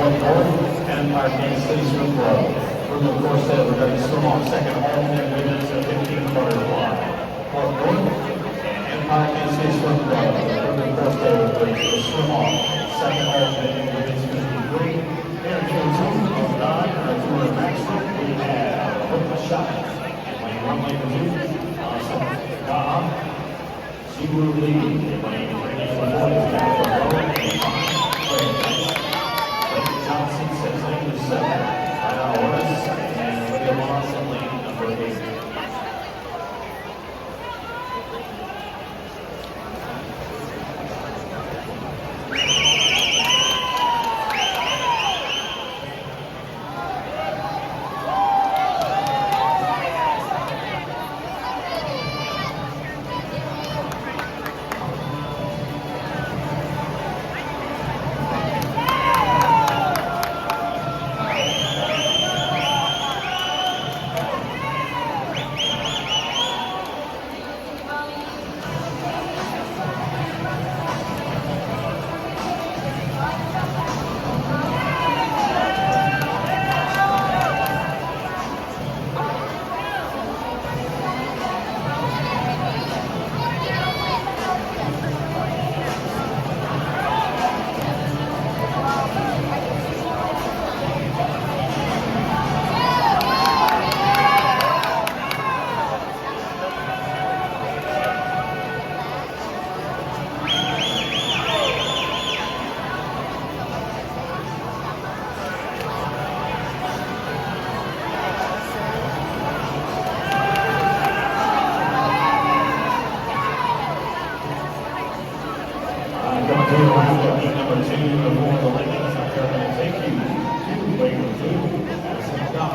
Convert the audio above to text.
Empire Kansas City Swim Club. From the course set, we're going to swim on second home and women's 15 butterfly. Fourth North and Empire Kansas City Swim Club. From the course set, we're going to swim on second home and women's 53. Here in June 2 of 9, our tour of Maxwell, we have Hook the Shot. Lane 1, lane 2, Sibu Lee, lane 3, Johnson says lane 7. Right Orris and William Lawson, lane number 8. Number 2 before the ladies. I'm going to take you to Lake 2.